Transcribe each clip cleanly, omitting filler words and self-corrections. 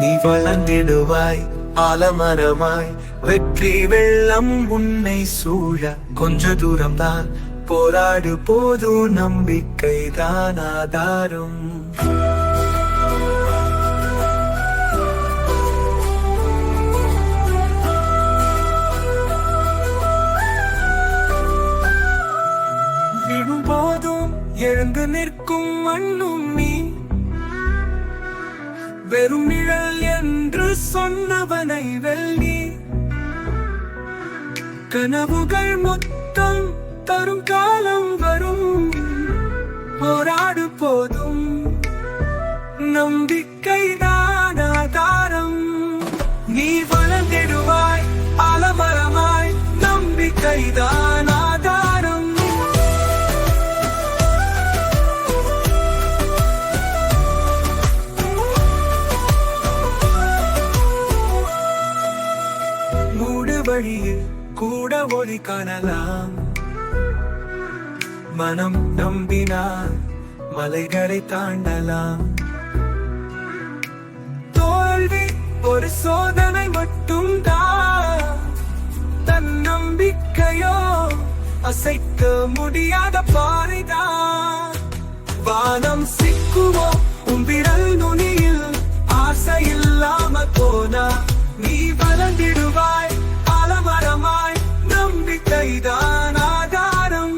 நீ வளர்ந்திடுவாய் ஆலமரமாய், வெற்றி வெள்ளம் உன்னை சூழ. கொஞ்ச தூரம்தான் போராடு, போது நம்பிக்கைதான் ஆதாரம். போதும் எழுந்து நிற்கும் மண்ணும் நீ, வெறும் நிழல் என்று சொன்னவனை வெள்ளி. கனவுகள் மொத்தம் தரும் காலம் வரும், போராடு போதும் நம்பிக்கைதான் ஆதாரம். நீ வளர்ந்திடுவாய் ஆலமரமாய், நம்பிக்கைதான் ஆதாரம். வழியில் கூட ஒளி காணலாம், மனம் நம்பினால் மலைகளை தாண்டலாம். தோல்வி ஒரு சோதனை மட்டும் தான், தன் நம்பிக்கையோ அசைக்க முடியாத பாறைதான். வானம் சிக்குமோ உன் விரல் நுனியில், ஆசை இல்லாம போனா நீ வளர்ந்திடுவாய் ஆலமரமாய், நம்பிக்கைதான் ஆதாரம்.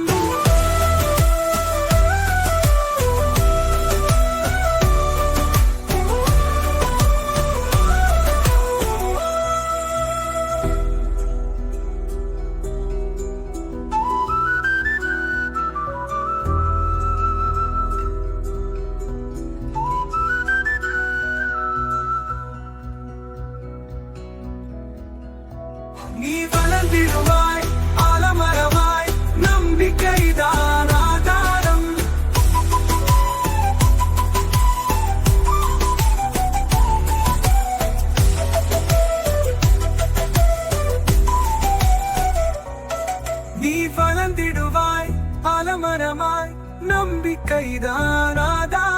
நீ வளர்ந்திடுவாய் ஆலமரமாய், நம்பிக்கைதான் ஆதாரம். நீ வளர்ந்திடுவாய் ஆலமரமாய், நம்பிக்கைதான் ஆதாரம்.